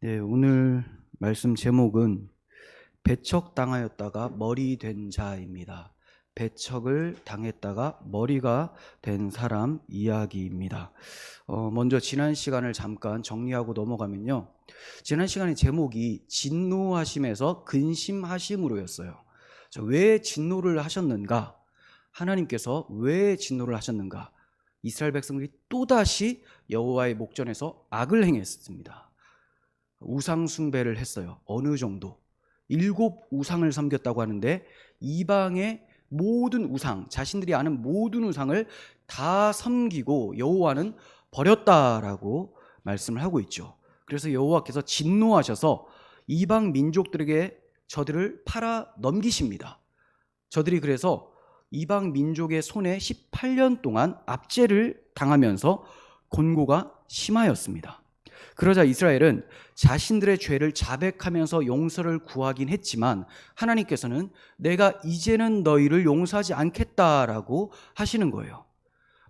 네, 오늘 말씀 제목은 배척당하였다가 머리 된 자입니다. 배척을 당했다가 머리가 된 사람 이야기입니다. 먼저 지난 시간을 잠깐 정리하고 넘어가면요. 지난 시간의 제목이 진노하심에서 근심하심으로였어요. 왜 진노를 하셨는가? 하나님께서 왜 진노를 하셨는가? 이스라엘 백성들이 또다시 여호와의 목전에서 악을 행했습니다. 우상 숭배를 했어요. 어느 정도? 7 우상을 섬겼다고 하는데 이방의 모든 우상, 자신들이 아는 모든 우상을 다 섬기고 여호와는 버렸다라고 말씀을 하고 있죠. 그래서 여호와께서 진노하셔서 이방 민족들에게 저들을 팔아 넘기십니다. 저들이 그래서 이방 민족의 손에 18년 동안 압제를 당하면서 곤고가 심하였습니다. 그러자 이스라엘은 자신들의 죄를 자백하면서 용서를 구하긴 했지만 하나님께서는 내가 이제는 너희를 용서하지 않겠다라고 하시는 거예요.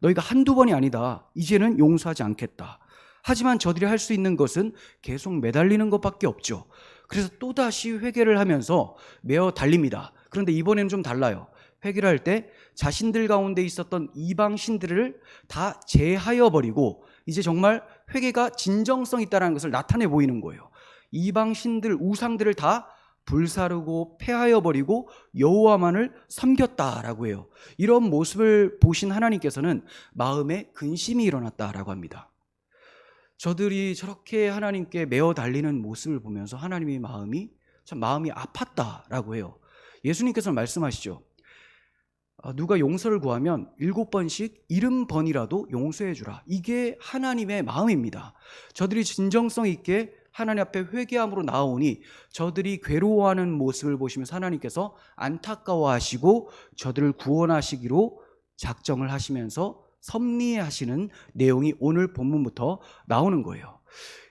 너희가 한두 번이 아니다. 이제는 용서하지 않겠다. 하지만 저들이 할 수 있는 것은 계속 매달리는 것밖에 없죠. 그래서 또다시 회개를 하면서 매어 달립니다. 그런데 이번에는 좀 달라요. 회개를 할 때 자신들 가운데 있었던 이방 신들을 다 제하여 버리고 이제 정말 회개가 진정성 있다는 것을 나타내 보이는 거예요. 이방 신들, 우상들을 다 불사르고 폐하여 버리고 여호와만을 섬겼다라고 해요. 이런 모습을 보신 하나님께서는 마음에 근심이 일어났다라고 합니다. 저들이 저렇게 하나님께 매어 달리는 모습을 보면서 하나님의 마음이 참 마음이 아팠다라고 해요. 예수님께서 말씀하시죠. 누가 용서를 구하면 7번씩 70번이라도 용서해 주라. 이게 하나님의 마음입니다. 저들이 진정성 있게 하나님 앞에 회개함으로 나오니 저들이 괴로워하는 모습을 보시면서 하나님께서 안타까워하시고 저들을 구원하시기로 작정을 하시면서 섭리하시는 내용이 오늘 본문부터 나오는 거예요.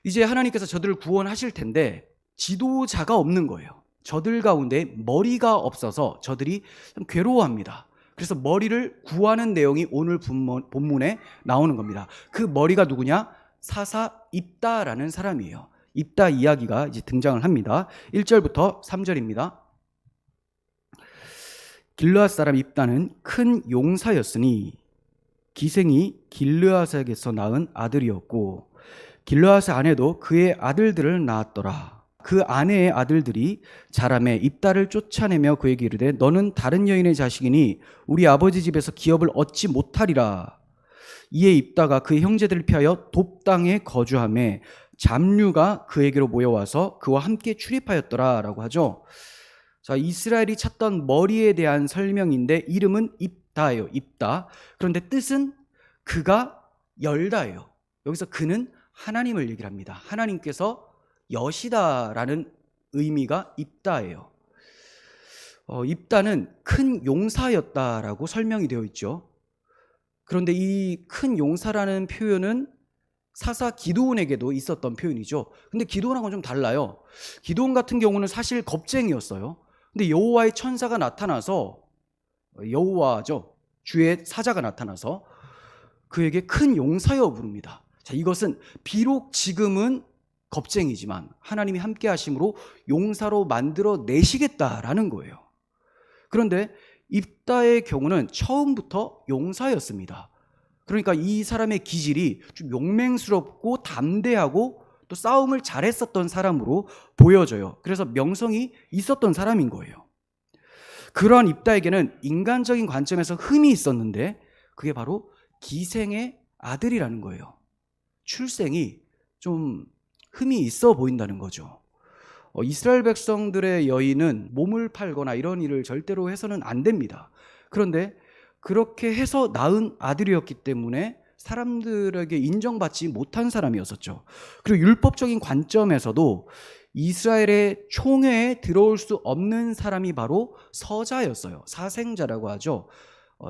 이제 하나님께서 저들을 구원하실 텐데 지도자가 없는 거예요. 저들 가운데 머리가 없어서 저들이 좀 괴로워합니다. 그래서 머리를 구하는 내용이 오늘 본문에 나오는 겁니다. 그 머리가 누구냐? 사사 입다라는 사람이에요. 입다 이야기가 이제 등장을 합니다. 1절부터 3절입니다. 길르앗 사람 입다는 큰 용사였으니 기생이 길르앗에게서 낳은 아들이었고 길르앗의 아내도 그의 아들들을 낳았더라. 그 아내의 아들들이 자라매 입다를 쫓아내며 그에게 이르되 너는 다른 여인의 자식이니 우리 아버지 집에서 기업을 얻지 못하리라. 이에 입다가 그의 형제들을 피하여 돕당에 거주하매 잡류가 그에게로 모여와서 그와 함께 출입하였더라 라고 하죠. 자, 이스라엘이 찾던 머리에 대한 설명인데 이름은 입다예요. 입다. 그런데 뜻은 그가 열다예요. 여기서 그는 하나님을 얘기를 합니다. 하나님께서 여시다라는 의미가 입다예요. 입다는 큰 용사였다라고 설명이 되어 있죠. 그런데 이 큰 용사라는 표현은 사사 기드온에게도 있었던 표현이죠. 근데 기드온하고는 좀 달라요. 기드온 같은 경우는 사실 겁쟁이였어요. 근데 여호와의 천사가 나타나서 여호와죠. 주의 사자가 나타나서 그에게 큰 용사여 부릅니다. 자, 이것은 비록 지금은 겁쟁이지만 하나님이 함께 하심으로 용사로 만들어 내시겠다라는 거예요. 그런데 입다의 경우는 처음부터 용사였습니다. 그러니까 이 사람의 기질이 좀 용맹스럽고 담대하고 또 싸움을 잘했었던 사람으로 보여져요. 그래서 명성이 있었던 사람인 거예요. 그러한 입다에게는 인간적인 관점에서 흠이 있었는데 그게 바로 기생의 아들이라는 거예요. 출생이 좀 흠이 있어 보인다는 거죠. 이스라엘 백성들의 여인은 몸을 팔거나 이런 일을 절대로 해서는 안 됩니다. 그런데 그렇게 해서 낳은 아들이었기 때문에 사람들에게 인정받지 못한 사람이었었죠. 그리고 율법적인 관점에서도 이스라엘의 총회에 들어올 수 없는 사람이 바로 서자였어요. 사생자라고 하죠.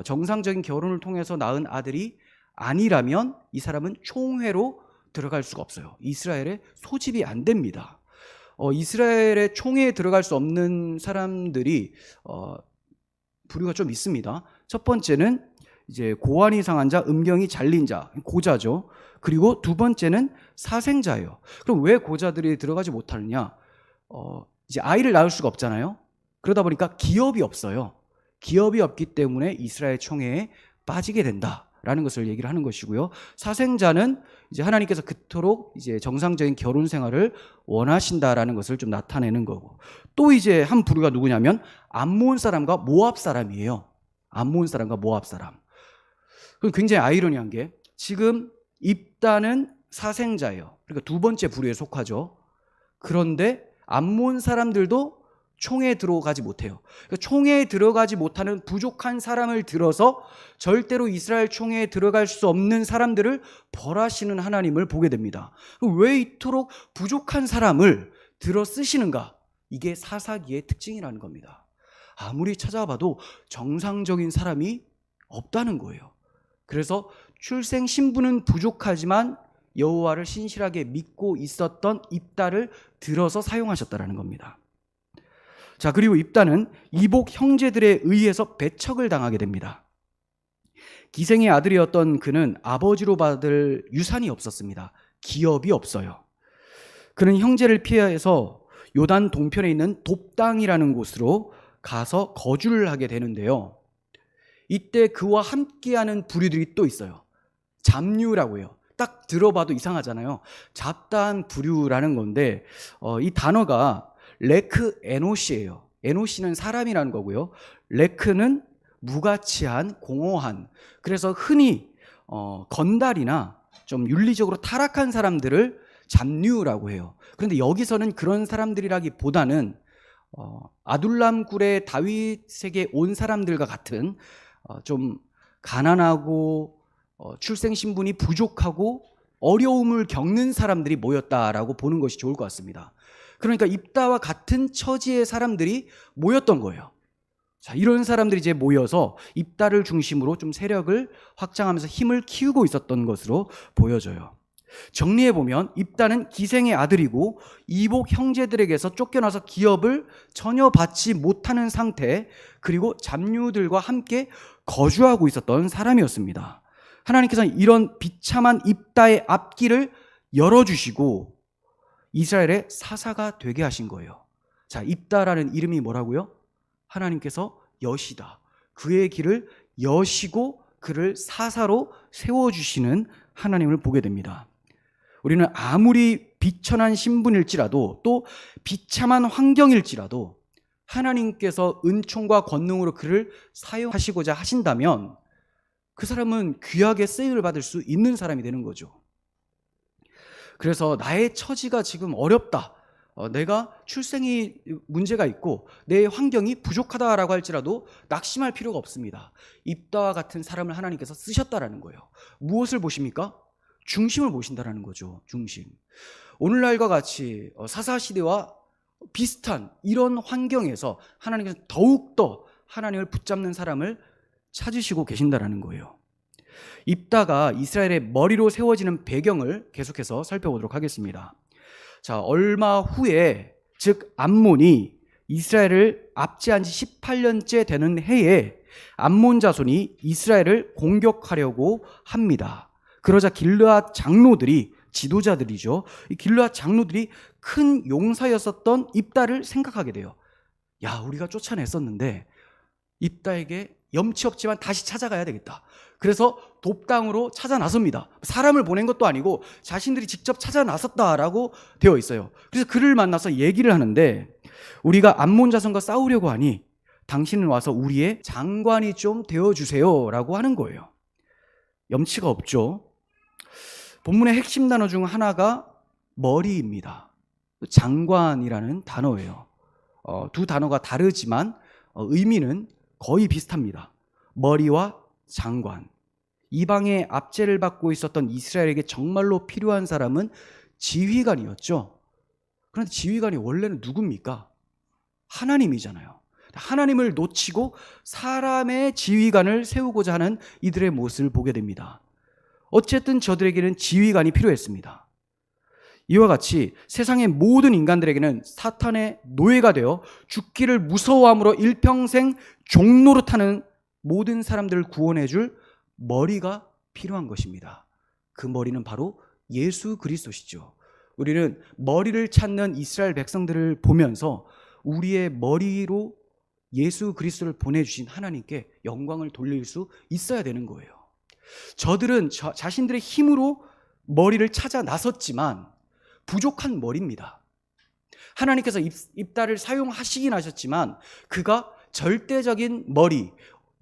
정상적인 결혼을 통해서 낳은 아들이 아니라면 이 사람은 총회로 들어갈 수가 없어요. 이스라엘에 소집이 안 됩니다. 이스라엘의 총회에 들어갈 수 없는 사람들이 부류가 좀 있습니다. 첫 번째는 이제 고환이 상한 자, 음경이 잘린 자, 고자죠. 그리고 두 번째는 사생자예요. 그럼 왜 고자들이 들어가지 못하느냐? 이제 아이를 낳을 수가 없잖아요. 그러다 보니까 기업이 없어요. 기업이 없기 때문에 이스라엘 총회에 빠지게 된다라는 것을 얘기를 하는 것이고요. 사생자는 이제 하나님께서 그토록 이제 정상적인 결혼 생활을 원하신다라는 것을 좀 나타내는 거고, 또 이제 한 부류가 누구냐면 암몬 사람과 모압 사람이에요. 암몬 사람과 모압 사람. 그럼 굉장히 아이러니한 게, 지금 입다는 사생자예요. 그러니까 두 번째 부류에 속하죠. 그런데 암몬 사람들도 총회에 들어가지 못해요. 그러니까 총회에 들어가지 못하는 부족한 사람을 들어서 절대로 이스라엘 총회에 들어갈 수 없는 사람들을 벌하시는 하나님을 보게 됩니다. 왜 이토록 부족한 사람을 들어 쓰시는가? 이게 사사기의 특징이라는 겁니다. 아무리 찾아봐도 정상적인 사람이 없다는 거예요. 그래서 출생 신분은 부족하지만 여호와를 신실하게 믿고 있었던 입다를 들어서 사용하셨다는 겁니다. 자, 그리고 입다는 이복 형제들에 의해서 배척을 당하게 됩니다. 기생의 아들이었던 그는 아버지로 받을 유산이 없었습니다. 기업이 없어요. 그는 형제를 피해서 요단 동편에 있는 돕당이라는 곳으로 가서 거주를 하게 되는데요. 이때 그와 함께하는 부류들이 또 있어요. 잡류라고 해요. 딱 들어봐도 이상하잖아요. 잡다한 부류라는 건데, 이 단어가 레크 에노시예요. 에노시는 사람이라는 거고요. 레크는 무가치한, 공허한. 그래서 흔히 건달이나 좀 윤리적으로 타락한 사람들을 잡류라고 해요. 그런데 여기서는 그런 사람들이라기보다는 아둘람 굴의 다윗에게 온 사람들과 같은 좀 가난하고 출생 신분이 부족하고 어려움을 겪는 사람들이 모였다라고 보는 것이 좋을 것 같습니다. 그러니까 입다와 같은 처지의 사람들이 모였던 거예요. 자, 이런 사람들이 이제 모여서 입다를 중심으로 좀 세력을 확장하면서 힘을 키우고 있었던 것으로 보여져요. 정리해보면 입다는 기생의 아들이고 이복 형제들에게서 쫓겨나서 기업을 전혀 받지 못하는 상태, 그리고 잡류들과 함께 거주하고 있었던 사람이었습니다. 하나님께서는 이런 비참한 입다의 앞길을 열어주시고 이스라엘의 사사가 되게 하신 거예요. 자, 입다라는 이름이 뭐라고요? 하나님께서 여시다. 그의 길을 여시고 그를 사사로 세워주시는 하나님을 보게 됩니다. 우리는 아무리 비천한 신분일지라도 또 비참한 환경일지라도 하나님께서 은총과 권능으로 그를 사용하시고자 하신다면 그 사람은 귀하게 쓰임을 받을 수 있는 사람이 되는 거죠. 그래서 나의 처지가 지금 어렵다, 내가 출생이 문제가 있고 내 환경이 부족하다라고 할지라도 낙심할 필요가 없습니다. 입다와 같은 사람을 하나님께서 쓰셨다라는 거예요. 무엇을 보십니까? 중심을 보신다라는 거죠. 중심. 오늘날과 같이 사사시대와 비슷한 이런 환경에서 하나님께서 더욱더 하나님을 붙잡는 사람을 찾으시고 계신다라는 거예요. 입다가 이스라엘의 머리로 세워지는 배경을 계속해서 살펴보도록 하겠습니다. 자, 얼마 후에, 즉 암몬이 이스라엘을 압제한 지 18년째 되는 해에 암몬 자손이 이스라엘을 공격하려고 합니다. 그러자 길르앗 장로들이, 지도자들이죠, 이 길르앗 장로들이 큰 용사였었던 입다를 생각하게 돼요. 야, 우리가 쫓아냈었는데 입다에게 염치 없지만 다시 찾아가야 되겠다. 그래서 돕당으로 찾아 나섭니다. 사람을 보낸 것도 아니고 자신들이 직접 찾아 나섰다라고 되어 있어요. 그래서 그를 만나서 얘기를 하는데, 우리가 암몬 자손과 싸우려고 하니 당신은 와서 우리의 장관이 좀 되어주세요 라고 하는 거예요. 염치가 없죠. 본문의 핵심 단어 중 하나가 머리입니다. 장관이라는 단어예요. 두 단어가 다르지만 의미는 거의 비슷합니다. 머리와 장관. 이방의 압제를 받고 있었던 이스라엘에게 정말로 필요한 사람은 지휘관이었죠. 그런데 지휘관이 원래는 누굽니까? 하나님이잖아요. 하나님을 놓치고 사람의 지휘관을 세우고자 하는 이들의 모습을 보게 됩니다. 어쨌든 저들에게는 지휘관이 필요했습니다. 이와 같이 세상의 모든 인간들에게는 사탄의 노예가 되어 죽기를 무서워함으로 일평생 종노릇하는 모든 사람들을 구원해 줄 머리가 필요한 것입니다. 그 머리는 바로 예수 그리스도시죠. 우리는 머리를 찾는 이스라엘 백성들을 보면서 우리의 머리로 예수 그리스도를 보내주신 하나님께 영광을 돌릴 수 있어야 되는 거예요. 저들은 자신들의 힘으로 머리를 찾아 나섰지만 부족한 머리입니다. 하나님께서 입다를 사용하시긴 하셨지만 그가 절대적인 머리,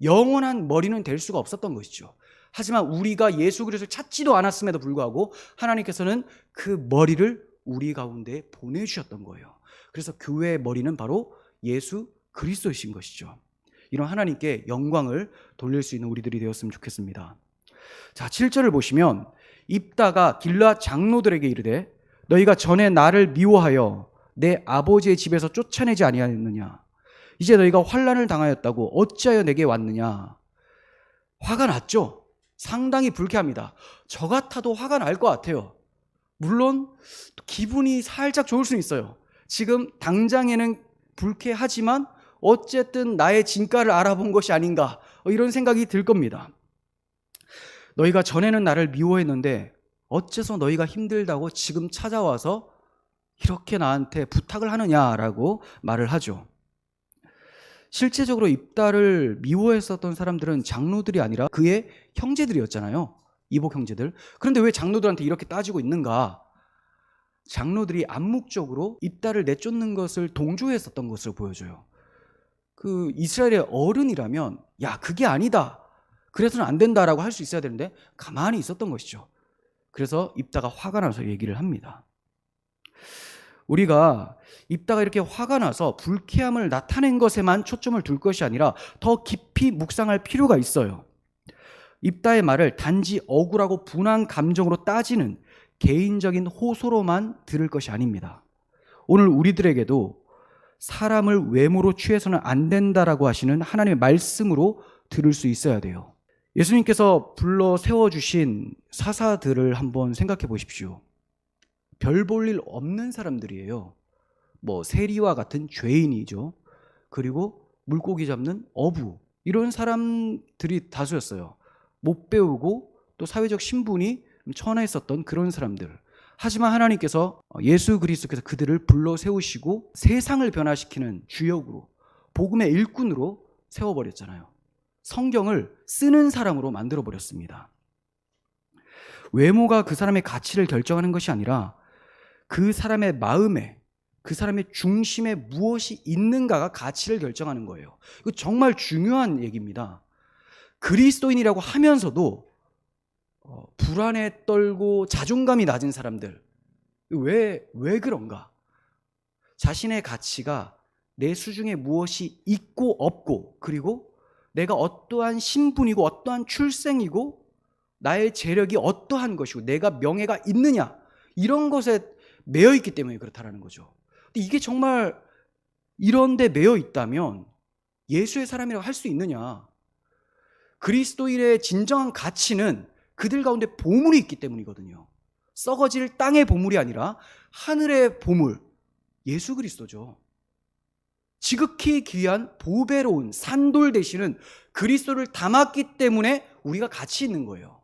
영원한 머리는 될 수가 없었던 것이죠. 하지만 우리가 예수 그리스도를 찾지도 않았음에도 불구하고 하나님께서는 그 머리를 우리 가운데 보내주셨던 거예요. 그래서 교회의 머리는 바로 예수 그리스도이신 것이죠. 이런 하나님께 영광을 돌릴 수 있는 우리들이 되었으면 좋겠습니다. 자, 7절을 보시면 입다가 길르앗 장로들에게 이르되 너희가 전에 나를 미워하여 내 아버지의 집에서 쫓아내지 아니하였느냐? 이제 너희가 환난을 당하였다고 어찌하여 내게 왔느냐? 화가 났죠. 상당히 불쾌합니다. 저 같아도 화가 날 것 같아요. 물론 기분이 살짝 좋을 수는 있어요. 지금 당장에는 불쾌하지만 어쨌든 나의 진가를 알아본 것이 아닌가, 이런 생각이 들 겁니다. 너희가 전에는 나를 미워했는데 어째서 너희가 힘들다고 지금 찾아와서 이렇게 나한테 부탁을 하느냐라고 말을 하죠. 실제적으로 입다를 미워했었던 사람들은 장로들이 아니라 그의 형제들이었잖아요. 이복 형제들. 그런데 왜 장로들한테 이렇게 따지고 있는가? 장로들이 암묵적으로 입다를 내쫓는 것을 동조했었던 것으로 보여져요. 그 이스라엘의 어른이라면 야, 그게 아니다, 그래서는 안 된다라고 할 수 있어야 되는데 가만히 있었던 것이죠. 그래서 입다가 화가 나서 얘기를 합니다. 우리가 입다가 이렇게 화가 나서 불쾌함을 나타낸 것에만 초점을 둘 것이 아니라 더 깊이 묵상할 필요가 있어요. 입다의 말을 단지 억울하고 분한 감정으로 따지는 개인적인 호소로만 들을 것이 아닙니다. 오늘 우리들에게도 사람을 외모로 취해서는 안 된다라고 하시는 하나님의 말씀으로 들을 수 있어야 돼요. 예수님께서 불러 세워주신 사사들을 한번 생각해 보십시오. 별 볼 일 없는 사람들이에요. 세리와 같은 죄인이죠. 그리고 물고기 잡는 어부, 이런 사람들이 다수였어요. 못 배우고 또 사회적 신분이 천하했었던 그런 사람들. 하지만 하나님께서 예수 그리스도께서 그들을 불러 세우시고 세상을 변화시키는 주역으로, 복음의 일꾼으로 세워버렸잖아요. 성경을 쓰는 사람으로 만들어버렸습니다. 외모가 그 사람의 가치를 결정하는 것이 아니라 그 사람의 마음에, 그 사람의 중심에 무엇이 있는가가 가치를 결정하는 거예요. 이거 정말 중요한 얘기입니다. 그리스도인이라고 하면서도 불안에 떨고 자존감이 낮은 사람들, 왜 그런가? 자신의 가치가 내 수중에 무엇이 있고 없고, 그리고 내가 어떠한 신분이고 어떠한 출생이고 나의 재력이 어떠한 것이고 내가 명예가 있느냐, 이런 것에 매여 있기 때문에 그렇다라는 거죠. 근데 이게 정말 이런 데 매여 있다면 예수의 사람이라고 할 수 있느냐? 그리스도인의 진정한 가치는 그들 가운데 보물이 있기 때문이거든요. 썩어질 땅의 보물이 아니라 하늘의 보물, 예수 그리스도죠. 지극히 귀한 보배로운 산돌 되시는 그리스도를 담았기 때문에 우리가 가치 있는 거예요.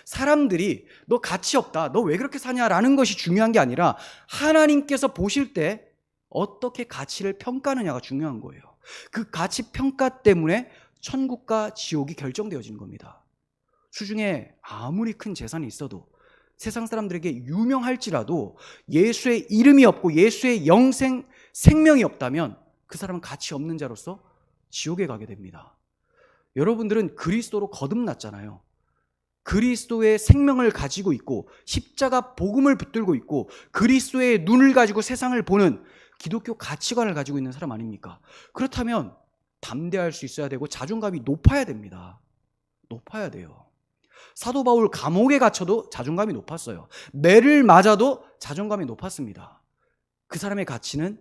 사람들이 너 가치 없다, 너 왜 그렇게 사냐라는 것이 중요한 게 아니라 하나님께서 보실 때 어떻게 가치를 평가하느냐가 중요한 거예요. 그 가치 평가 때문에 천국과 지옥이 결정되어지는 겁니다. 수중에 아무리 큰 재산이 있어도, 세상 사람들에게 유명할지라도 예수의 이름이 없고 예수의 생명이 없다면 그 사람은 가치 없는 자로서 지옥에 가게 됩니다. 여러분들은 그리스도로 거듭났잖아요. 그리스도의 생명을 가지고 있고 십자가 복음을 붙들고 있고 그리스도의 눈을 가지고 세상을 보는 기독교 가치관을 가지고 있는 사람 아닙니까? 그렇다면 담대할 수 있어야 되고 자존감이 높아야 됩니다. 높아야 돼요. 사도 바울 감옥에 갇혀도 자존감이 높았어요. 매를 맞아도 자존감이 높았습니다. 그 사람의 가치는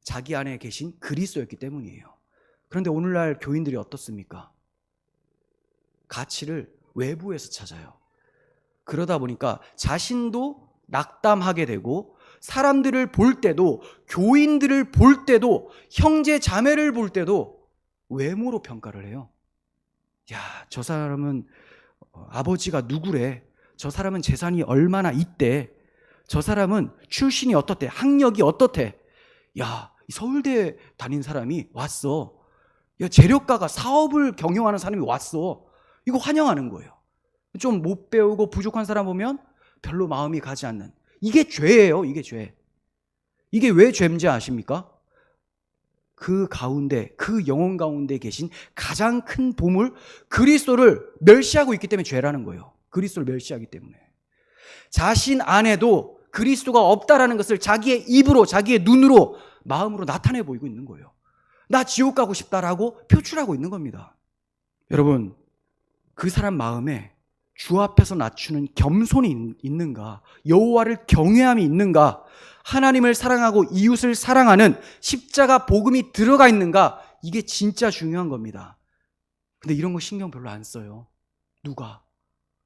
자기 안에 계신 그리스도였기 때문이에요. 그런데 오늘날 교인들이 어떻습니까? 가치를 외부에서 찾아요. 그러다 보니까 자신도 낙담하게 되고 사람들을 볼 때도, 교인들을 볼 때도, 형제 자매를 볼 때도 외모로 평가를 해요. 야, 저 사람은 아버지가 누구래? 저 사람은 재산이 얼마나 있대? 저 사람은 출신이 어떻대? 학력이 어떻대? 야, 서울대 다닌 사람이 왔어. 야, 재력가가 사업을 경영하는 사람이 왔어. 이거 환영하는 거예요. 좀 못 배우고 부족한 사람 보면 별로 마음이 가지 않는. 이게 죄예요. 이게 죄. 이게 왜 죄인지 아십니까? 그 가운데, 그 영혼 가운데 계신 가장 큰 보물 그리스도를 멸시하고 있기 때문에 죄라는 거예요. 그리스도를 멸시하기 때문에. 자신 안에도 그리스도가 없다라는 것을 자기의 입으로, 자기의 눈으로, 마음으로 나타내 보이고 있는 거예요. 나 지옥 가고 싶다라고 표출하고 있는 겁니다. 여러분, 그 사람 마음에 주 앞에서 낮추는 겸손이 있는가? 여호와를 경외함이 있는가? 하나님을 사랑하고 이웃을 사랑하는 십자가 복음이 들어가 있는가? 이게 진짜 중요한 겁니다. 근데 이런 거 신경 별로 안 써요. 누가?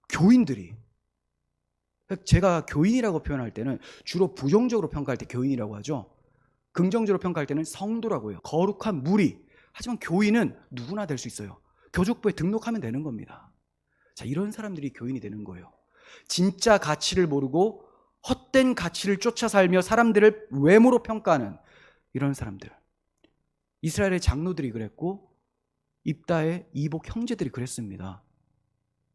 교인들이. 제가 교인이라고 표현할 때는 주로 부정적으로 평가할 때 교인이라고 하죠. 긍정적으로 평가할 때는 성도라고 해요. 거룩한 무리. 하지만 교인은 누구나 될 수 있어요. 교족부에 등록하면 되는 겁니다. 자, 이런 사람들이 교인이 되는 거예요. 진짜 가치를 모르고 헛된 가치를 쫓아 살며 사람들을 외모로 평가하는 이런 사람들. 이스라엘의 장로들이 그랬고 입다의 이복 형제들이 그랬습니다.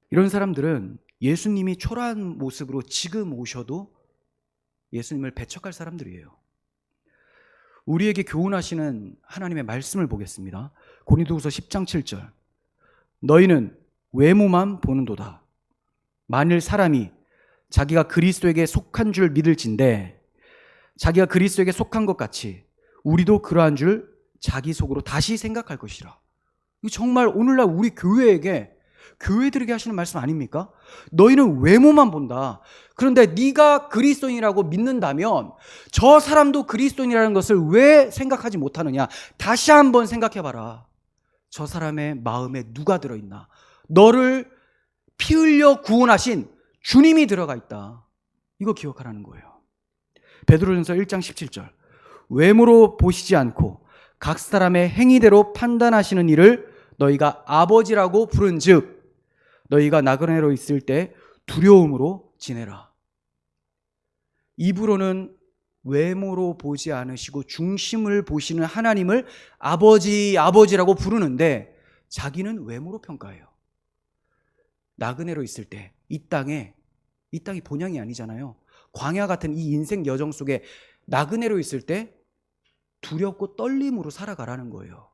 이런 사람들은 예수님이 초라한 모습으로 지금 오셔도 예수님을 배척할 사람들이에요. 우리에게 교훈하시는 하나님의 말씀을 보겠습니다. 고린도후서 10장 7절. 너희는 외모만 보는도다. 만일 사람이 자기가 그리스도에게 속한 줄 믿을진대 자기가 그리스도에게 속한 것 같이 우리도 그러한 줄 자기 속으로 다시 생각할 것이라. 이거 정말 오늘날 우리 교회들에게 하시는 말씀 아닙니까? 너희는 외모만 본다. 그런데 네가 그리스도인이라고 믿는다면 저 사람도 그리스도인이라는 것을 왜 생각하지 못하느냐? 다시 한번 생각해봐라. 저 사람의 마음에 누가 들어있나? 너를 피 흘려 구원하신 주님이 들어가 있다. 이거 기억하라는 거예요. 베드로전서 1장 17절. 외모로 보시지 않고 각 사람의 행위대로 판단하시는 이를 너희가 아버지라고 부른즉 너희가 나그네로 있을 때 두려움으로 지내라. 입으로는 외모로 보지 않으시고 중심을 보시는 하나님을 아버지라고 부르는데 자기는 외모로 평가해요. 나그네로 있을 때 이 땅이 본향이 아니잖아요. 광야 같은 이 인생 여정 속에 나그네로 있을 때 두렵고 떨림으로 살아가라는 거예요.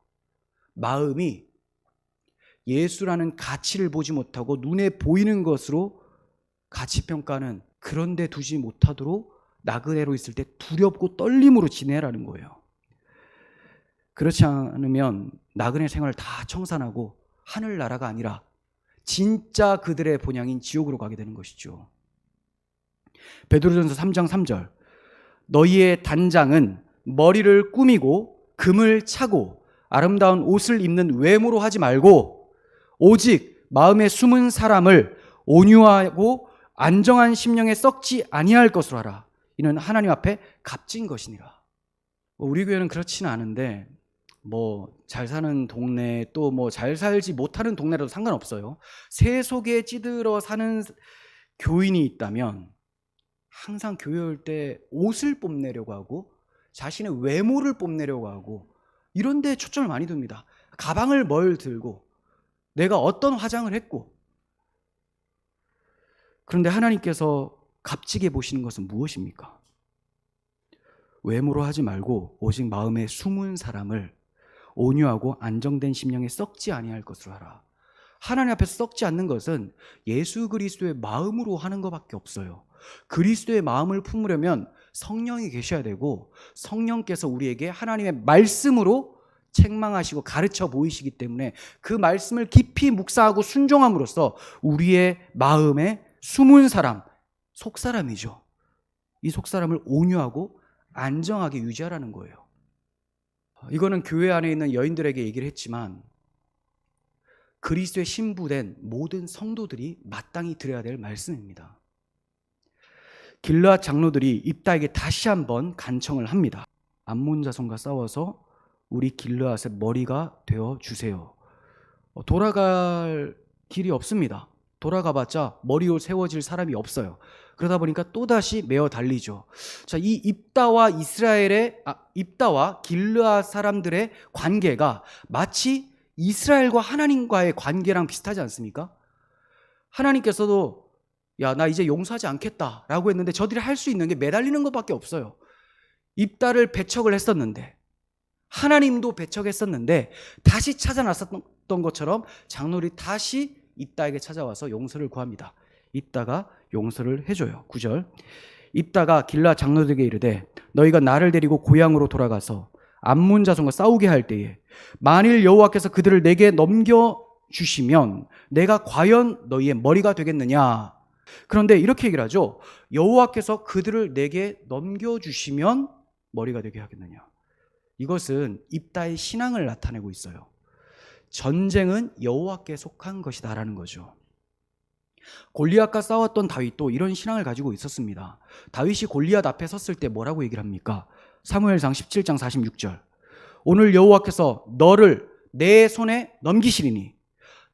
마음이 예수라는 가치를 보지 못하고 눈에 보이는 것으로 가치평가는 그런 데 두지 못하도록 나그네로 있을 때 두렵고 떨림으로 지내라는 거예요. 그렇지 않으면 나그네 생활을 다 청산하고 하늘나라가 아니라 진짜 그들의 본향인 지옥으로 가게 되는 것이죠. 베드로전서 3장 3절. 너희의 단장은 머리를 꾸미고 금을 차고 아름다운 옷을 입는 외모로 하지 말고 오직 마음에 숨은 사람을 온유하고 안정한 심령에 썩지 아니할 것으로 하라. 이는 하나님 앞에 값진 것이니라. 우리 교회는 그렇지는 않은데 잘 사는 동네 또 잘 살지 못하는 동네라도 상관없어요. 새 속에 찌들어 사는 교인이 있다면 항상 교회 올 때 옷을 뽐내려고 하고 자신의 외모를 뽐내려고 하고 이런 데 초점을 많이 둡니다. 가방을 뭘 들고 내가 어떤 화장을 했고. 그런데 하나님께서 값지게 보시는 것은 무엇입니까? 외모로 하지 말고 오직 마음에 숨은 사람을 온유하고 안정된 심령에 썩지 아니할 것으로 하라. 하나님 앞에서 썩지 않는 것은 예수 그리스도의 마음으로 하는 것밖에 없어요. 그리스도의 마음을 품으려면 성령이 계셔야 되고 성령께서 우리에게 하나님의 말씀으로 책망하시고 가르쳐 보이시기 때문에 그 말씀을 깊이 묵상하고 순종함으로써 우리의 마음에 숨은 사람, 속사람이죠. 이 속사람을 온유하고 안정하게 유지하라는 거예요. 이거는 교회 안에 있는 여인들에게 얘기를 했지만 그리스도의 신부된 모든 성도들이 마땅히 들어야 될 말씀입니다. 길르앗 장로들이 입다에게 다시 한번 간청을 합니다. 암몬 자손과 싸워서 우리 길르앗의 머리가 되어 주세요. 돌아갈 길이 없습니다. 돌아가봤자 머리로 세워질 사람이 없어요. 그러다 보니까 또다시 메어 달리죠. 자, 이 입다와 길르앗 사람들의 관계가 마치 이스라엘과 하나님과의 관계랑 비슷하지 않습니까? 하나님께서도 야, 나 이제 용서하지 않겠다 라고 했는데 저들이 할 수 있는 게 매달리는 것밖에 없어요. 입다를 배척을 했었는데, 하나님도 배척했었는데 다시 찾아 나섰던 것처럼 장로들이 다시 입다에게 찾아와서 용서를 구합니다. 입다가 용서를 해줘요. 9절, 입다가 길라 장로들에게 이르되 너희가 나를 데리고 고향으로 돌아가서 암몬 자손과 싸우게 할 때에 만일 여호와께서 그들을 내게 넘겨주시면 내가 과연 너희의 머리가 되겠느냐. 그런데 이렇게 얘기를 하죠. 여호와께서 그들을 내게 넘겨주시면 머리가 되게 하겠느냐. 이것은 입다의 신앙을 나타내고 있어요. 전쟁은 여호와께 속한 것이다라는 거죠. 골리앗과 싸웠던 다윗도 이런 신앙을 가지고 있었습니다. 다윗이 골리앗 앞에 섰을 때 뭐라고 얘기를 합니까? 사무엘상 17장 46절, 오늘 여호와께서 너를 내 손에 넘기시리니.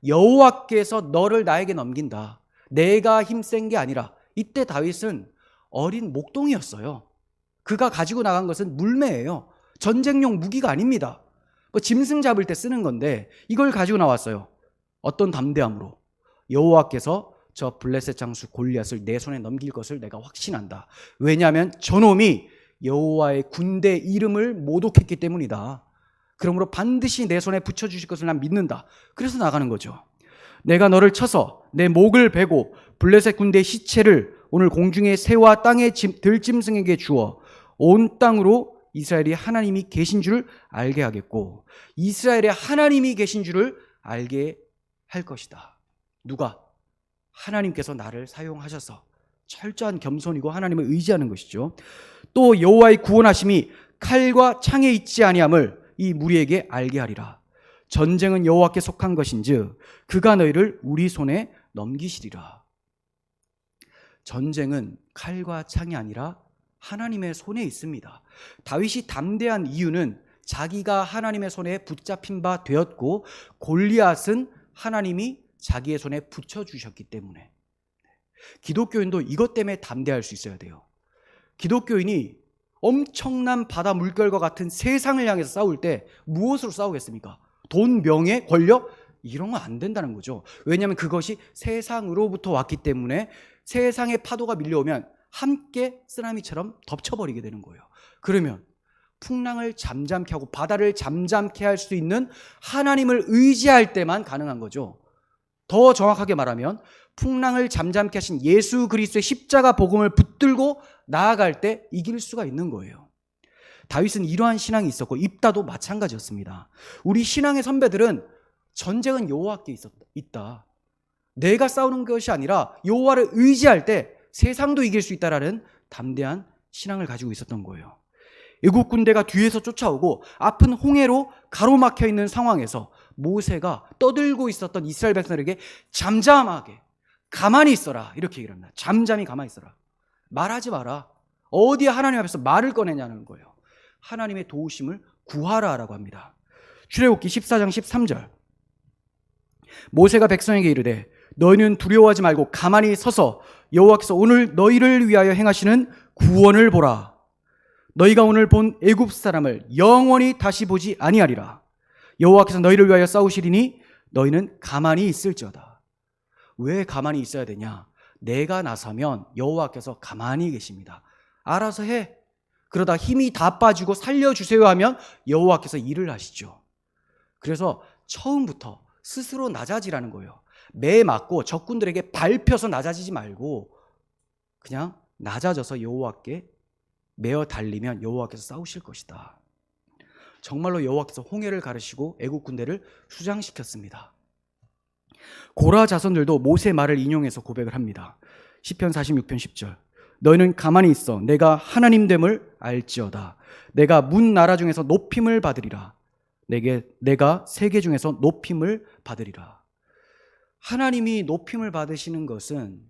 여호와께서 너를 나에게 넘긴다. 내가 힘센 게 아니라. 이때 다윗은 어린 목동이었어요. 그가 가지고 나간 것은 물매예요. 전쟁용 무기가 아닙니다. 짐승 잡을 때 쓰는 건데 이걸 가지고 나왔어요. 어떤 담대함으로. 여호와께서 저 블레셋 장수 골리앗을 내 손에 넘길 것을 내가 확신한다. 왜냐하면 저놈이 여호와의 군대 이름을 모독했기 때문이다. 그러므로 반드시 내 손에 붙여주실 것을 난 믿는다. 그래서 나가는 거죠. 내가 너를 쳐서 내 목을 베고 블레셋 군대의 시체를 오늘 공중의 새와 땅의 들짐승에게 주어 온 땅으로 이스라엘이 하나님이 계신 줄을 알게 하겠고, 이스라엘에 하나님이 계신 줄을 알게 할 것이다. 누가? 하나님께서 나를 사용하셔서. 철저한 겸손이고 하나님을 의지하는 것이죠. 또 여호와의 구원하심이 칼과 창에 있지 아니함을 이 무리에게 알게 하리라. 전쟁은 여호와께 속한 것인즉 그가 너희를 우리 손에 넘기시리라. 전쟁은 칼과 창이 아니라 하나님의 손에 있습니다. 다윗이 담대한 이유는 자기가 하나님의 손에 붙잡힌 바 되었고 골리앗은 하나님이 자기의 손에 붙여주셨기 때문에. 기독교인도 이것 때문에 담대할 수 있어야 돼요. 기독교인이 엄청난 바다 물결과 같은 세상을 향해서 싸울 때 무엇으로 싸우겠습니까? 돈, 명예, 권력? 이런 건 안 된다는 거죠. 왜냐하면 그것이 세상으로부터 왔기 때문에 세상의 파도가 밀려오면 함께 쓰나미처럼 덮쳐버리게 되는 거예요. 그러면 풍랑을 잠잠케 하고 바다를 잠잠케 할 수 있는 하나님을 의지할 때만 가능한 거죠. 더 정확하게 말하면 풍랑을 잠잠케 하신 예수 그리스도의 십자가 복음을 붙들고 나아갈 때 이길 수가 있는 거예요. 다윗은 이러한 신앙이 있었고 입다도 마찬가지였습니다. 우리 신앙의 선배들은 전쟁은 여호와께 있다. 내가 싸우는 것이 아니라 여호와를 의지할 때 세상도 이길 수 있다라는 담대한 신앙을 가지고 있었던 거예요. 애국 군대가 뒤에서 쫓아오고 앞은 홍해로 가로막혀 있는 상황에서 모세가 떠들고 있었던 이스라엘 백성에게 잠잠하게 가만히 있어라 이렇게 얘기를 합니다. 잠잠히 가만히 있어라. 말하지 마라. 어디에 하나님 앞에서 말을 꺼내냐는 거예요. 하나님의 도우심을 구하라라고 합니다. 출애굽기 14장 13절, 모세가 백성에게 이르되 너희는 두려워하지 말고 가만히 서서 여호와께서 오늘 너희를 위하여 행하시는 구원을 보라. 너희가 오늘 본 애굽 사람을 영원히 다시 보지 아니하리라. 여호와께서 너희를 위하여 싸우시리니 너희는 가만히 있을지어다. 왜 가만히 있어야 되냐? 내가 나서면 여호와께서 가만히 계십니다. 알아서 해. 그러다 힘이 다 빠지고 살려주세요 하면 여호와께서 일을 하시죠. 그래서 처음부터 스스로 낮아지라는 거예요. 매 맞고 적군들에게 밟혀서 낮아지지 말고 그냥 낮아져서 여호와께 매어 달리면 여호와께서 싸우실 것이다. 정말로 여호와께서 홍해를 가르시고 애국 군대를 수장시켰습니다. 고라 자손들도 모세의 말을 인용해서 고백을 합니다. 시편 46편 10절, 너희는 가만히 있어 내가 하나님 됨을 알지어다. 내가 문 나라 중에서 높임을 받으리라. 내가 세계 중에서 높임을 받으리라. 하나님이 높임을 받으시는 것은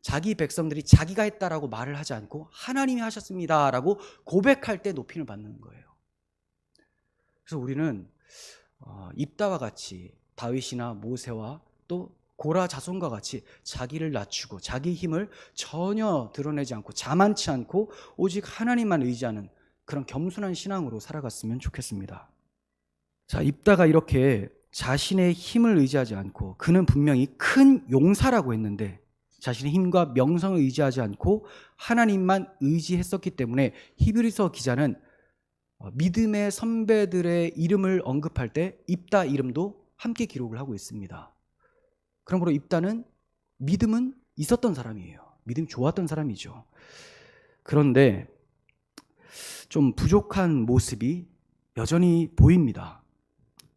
자기 백성들이 자기가 했다라고 말을 하지 않고 하나님이 하셨습니다라고 고백할 때 높임을 받는 거예요. 그래서 우리는 입다와 같이 다윗이나 모세와 또 고라 자손과 같이 자기를 낮추고 자기 힘을 전혀 드러내지 않고 자만치 않고 오직 하나님만 의지하는 그런 겸손한 신앙으로 살아갔으면 좋겠습니다. 자, 입다가 이렇게 자신의 힘을 의지하지 않고, 그는 분명히 큰 용사라고 했는데 자신의 힘과 명성을 의지하지 않고 하나님만 의지했었기 때문에 히브리서 기자는 믿음의 선배들의 이름을 언급할 때 입다 이름도 함께 기록을 하고 있습니다. 그러므로 입다는 믿음은 있었던 사람이에요. 믿음이 좋았던 사람이죠. 그런데 좀 부족한 모습이 여전히 보입니다.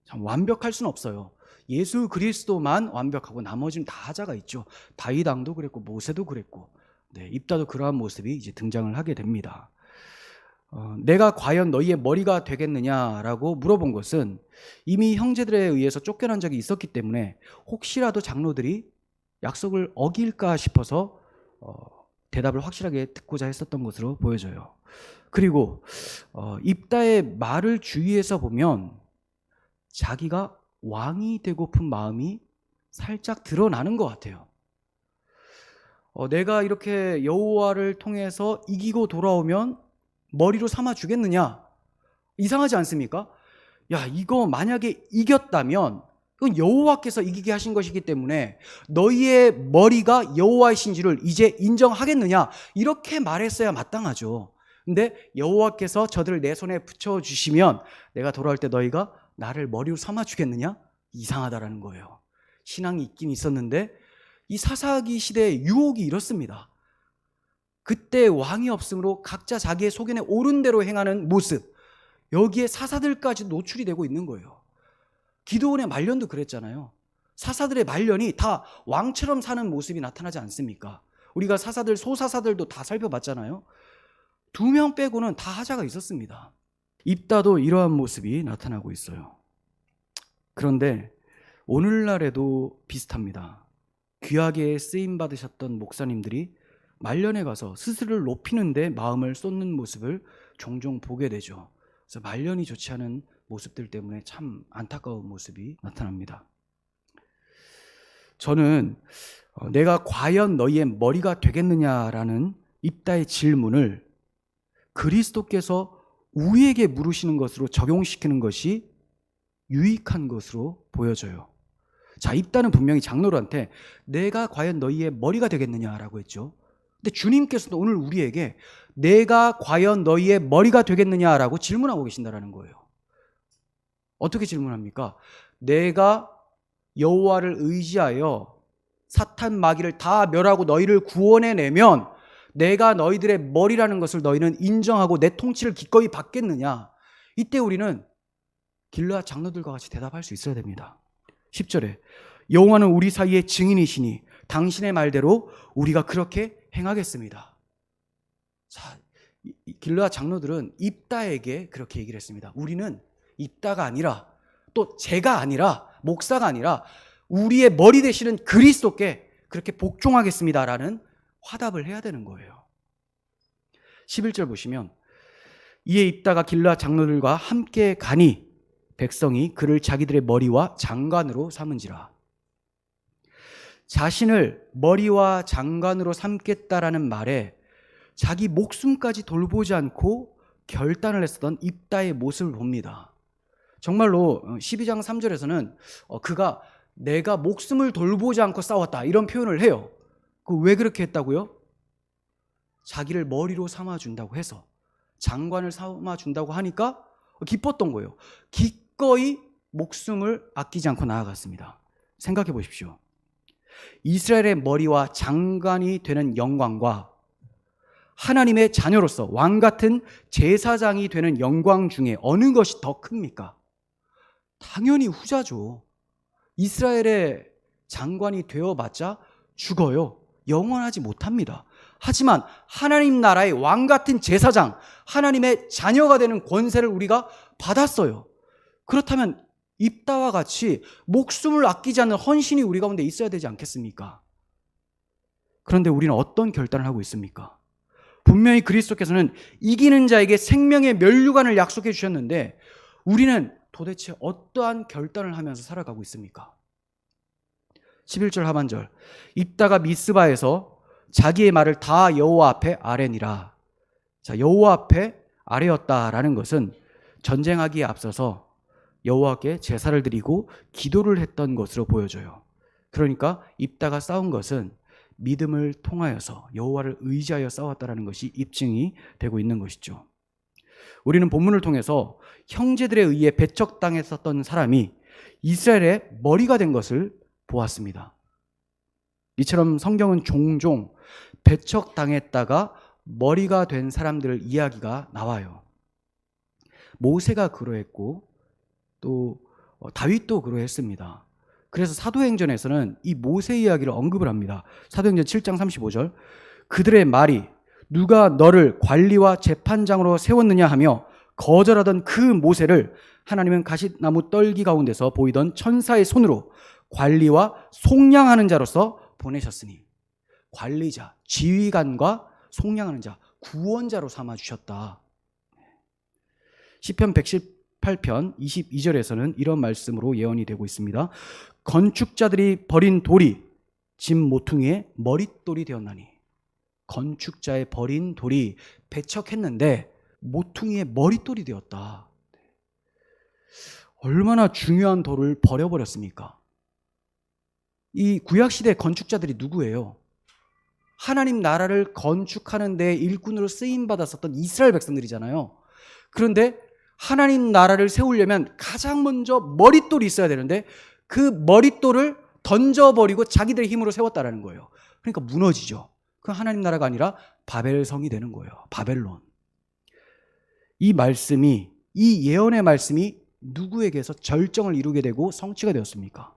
참 완벽할 수는 없어요. 예수 그리스도만 완벽하고 나머지는 다 하자가 있죠. 다윗 왕도 그랬고 모세도 그랬고, 입다도 그러한 모습이 이제 등장을 하게 됩니다. 내가 과연 너희의 머리가 되겠느냐라고 물어본 것은 이미 형제들에 의해서 쫓겨난 적이 있었기 때문에 혹시라도 장로들이 약속을 어길까 싶어서 대답을 확실하게 듣고자 했었던 것으로 보여져요. 그리고 입다의 말을 주위에서 보면 자기가 왕이 되고픈 마음이 살짝 드러나는 것 같아요. 내가 이렇게 여호와를 통해서 이기고 돌아오면 머리로 삼아 주겠느냐? 이상하지 않습니까? 야, 이거 만약에 이겼다면 그건 여호와께서 이기게 하신 것이기 때문에 너희의 머리가 여호와이신지를 이제 인정하겠느냐? 이렇게 말했어야 마땅하죠. 근데 여호와께서 저들을 내 손에 붙여주시면 내가 돌아올 때 너희가 나를 머리로 삼아 주겠느냐? 이상하다라는 거예요. 신앙이 있긴 있었는데 이 사사기 시대의 유혹이 이렇습니다. 그때 왕이 없으므로 각자 자기의 소견에 옳은 대로 행하는 모습, 여기에 사사들까지 노출이 되고 있는 거예요. 기드온의 말년도 그랬잖아요. 사사들의 말년이 다 왕처럼 사는 모습이 나타나지 않습니까? 우리가 사사들, 소사사들도 다 살펴봤잖아요. 2명 빼고는 다 하자가 있었습니다. 입다도 이러한 모습이 나타나고 있어요. 그런데 오늘날에도 비슷합니다. 귀하게 쓰임 받으셨던 목사님들이 말년에 가서 스스로를 높이는 데 마음을 쏟는 모습을 종종 보게 되죠. 그래서 말년이 좋지 않은 모습들 때문에 참 안타까운 모습이 나타납니다. 저는 내가 과연 너희의 머리가 되겠느냐라는 입다의 질문을 그리스도께서 우리에게 물으시는 것으로 적용시키는 것이 유익한 것으로 보여져요. 자, 입다는 분명히 장로들한테 내가 과연 너희의 머리가 되겠느냐라고 했죠. 근데 주님께서도 오늘 우리에게 내가 과연 너희의 머리가 되겠느냐라고 질문하고 계신다라는 거예요. 어떻게 질문합니까? 내가 여호와를 의지하여 사탄 마귀를 다 멸하고 너희를 구원해내면 내가 너희들의 머리라는 것을 너희는 인정하고 내 통치를 기꺼이 받겠느냐? 이때 우리는 길르앗 장로들과 같이 대답할 수 있어야 됩니다. 10절에 여호와는 우리 사이의 증인이시니 당신의 말대로 우리가 그렇게 행하겠습니다. 자, 길르앗 장로들은 입다에게 그렇게 얘기를 했습니다. 우리는 입다가 아니라, 또 제가 아니라, 목사가 아니라 우리의 머리 되시는 그리스도께 그렇게 복종하겠습니다라는 화답을 해야 되는 거예요. 11절 보시면 이에 입다가 길르앗 장로들과 함께 가니 백성이 그를 자기들의 머리와 장관으로 삼은지라. 자신을 머리와 장관으로 삼겠다라는 말에 자기 목숨까지 돌보지 않고 결단을 했었던 입다의 모습을 봅니다. 정말로 12장 3절에서는 그가 내가 목숨을 돌보지 않고 싸웠다 이런 표현을 해요. 왜 그렇게 했다고요? 자기를 머리로 삼아준다고 해서, 장관을 삼아준다고 하니까 기뻤던 거예요. 기꺼이 목숨을 아끼지 않고 나아갔습니다. 생각해 보십시오. 이스라엘의 머리와 장관이 되는 영광과 하나님의 자녀로서 왕 같은 제사장이 되는 영광 중에 어느 것이 더 큽니까? 당연히 후자죠. 이스라엘의 장관이 되어봤자 죽어요. 영원하지 못합니다. 하지만 하나님 나라의 왕 같은 제사장, 하나님의 자녀가 되는 권세를 우리가 받았어요. 그렇다면 입다와 같이 목숨을 아끼지 않는 헌신이 우리 가운데 있어야 되지 않겠습니까? 그런데 우리는 어떤 결단을 하고 있습니까? 분명히 그리스도께서는 이기는 자에게 생명의 면류관을 약속해 주셨는데 우리는 도대체 어떠한 결단을 하면서 살아가고 있습니까? 11절 하반절. 입다가 미스바에서 자기의 말을 다 여호와 앞에 아뢰니라. 자, 여호와 앞에 아뢰었다라는 것은 전쟁하기에 앞서서 여호와께 제사를 드리고 기도를 했던 것으로 보여져요. 그러니까 입다가 싸운 것은 믿음을 통하여서 여호와를 의지하여 싸웠다라는 것이 입증이 되고 있는 것이죠. 우리는 본문을 통해서 형제들에 의해 배척당했었던 사람이 이스라엘의 머리가 된 것을 보았습니다. 이처럼 성경은 종종 배척당했다가 머리가 된 사람들 이야기가 나와요. 모세가 그러했고 또 다윗도 그러했습니다. 그래서 사도행전에서는 이 모세 이야기를 언급을 합니다. 사도행전 7장 35절. 그들의 말이 누가 너를 관리와 재판장으로 세웠느냐 하며 거절하던 그 모세를 하나님은 가시나무 떨기 가운데서 보이던 천사의 손으로 관리와 속량하는 자로서 보내셨으니, 관리자, 지휘관과 속량하는 자, 구원자로 삼아주셨다. 시편 118편 22절에서는 이런 말씀으로 예언이 되고 있습니다. 건축자들이 버린 돌이 집 모퉁이의 머릿돌이 되었나니. 건축자의 버린 돌이 배척했는데 모퉁이의 머릿돌이 되었다. 얼마나 중요한 돌을 버려버렸습니까? 이 구약시대 건축자들이 누구예요? 하나님 나라를 건축하는 데 일꾼으로 쓰임받았었던 이스라엘 백성들이잖아요. 그런데 하나님 나라를 세우려면 가장 먼저 머릿돌이 있어야 되는데 그 머릿돌을 던져버리고 자기들의 힘으로 세웠다라는 거예요. 그러니까 무너지죠. 그 하나님 나라가 아니라 바벨성이 되는 거예요. 바벨론. 이 말씀이, 이 예언의 말씀이 누구에게서 절정을 이루게 되고 성취가 되었습니까?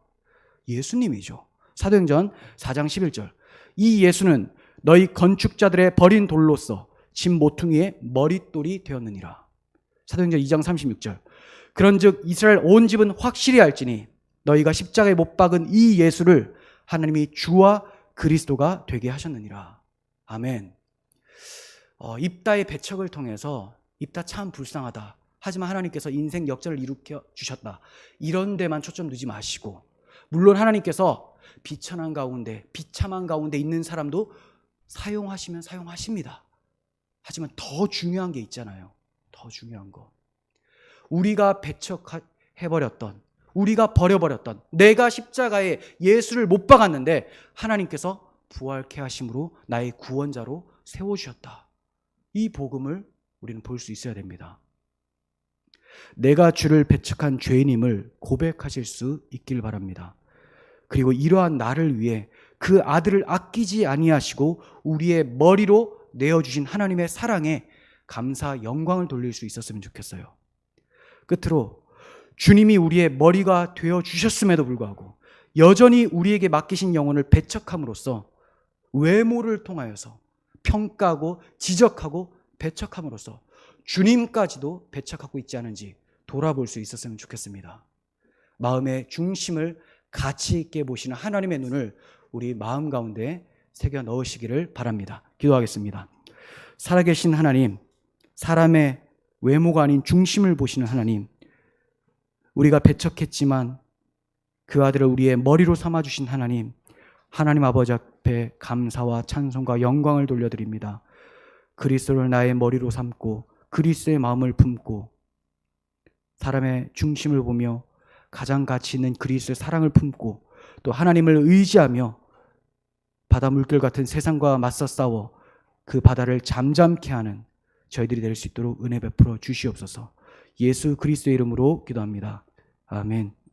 예수님이죠. 사도행전 4장 11절. 이 예수는 너희 건축자들의 버린 돌로서 집 모퉁이의 머릿돌이 되었느니라. 사도행전 2장 36절. 그런즉 이스라엘 온 집은 확실히 알지니 너희가 십자가에 못 박은 이 예수를 하나님이 주와 그리스도가 되게 하셨느니라. 아멘. 입다의 배척을 통해서 입다 참 불쌍하다. 하지만 하나님께서 인생 역전을 일으켜 주셨다. 이런 데만 초점 두지 마시고, 물론 하나님께서 비천한 가운데, 비참한 가운데 있는 사람도 사용하시면 사용하십니다. 하지만 더 중요한 게 있잖아요. 더 중요한 거. 우리가 배척해버렸던, 우리가 버려버렸던, 내가 십자가에 예수를 못 박았는데 하나님께서 부활케 하심으로 나의 구원자로 세워주셨다. 이 복음을 우리는 볼 수 있어야 됩니다. 내가 주를 배척한 죄인임을 고백하실 수 있길 바랍니다. 그리고 이러한 나를 위해 그 아들을 아끼지 아니하시고 우리의 머리로 내어주신 하나님의 사랑에 감사 영광을 돌릴 수 있었으면 좋겠어요. 끝으로 주님이 우리의 머리가 되어주셨음에도 불구하고 여전히 우리에게 맡기신 영혼을 배척함으로써, 외모를 통하여서 평가하고 지적하고 배척함으로써 주님까지도 배척하고 있지 않은지 돌아볼 수 있었으면 좋겠습니다. 마음의 중심을 가치 있게 보시는 하나님의 눈을 우리 마음 가운데 새겨 넣으시기를 바랍니다. 기도하겠습니다. 살아계신 하나님, 사람의 외모가 아닌 중심을 보시는 하나님, 우리가 배척했지만 그 아들을 우리의 머리로 삼아주신 하나님, 하나님 아버지 앞에 감사와 찬송과 영광을 돌려드립니다. 그리스도를 나의 머리로 삼고 그리스도의 마음을 품고 사람의 중심을 보며 가장 가치 있는 그리스도의 사랑을 품고 또 하나님을 의지하며 바다 물결 같은 세상과 맞서 싸워 그 바다를 잠잠케 하는 저희들이 될 수 있도록 은혜 베풀어 주시옵소서. 예수 그리스도의 이름으로 기도합니다. 아멘.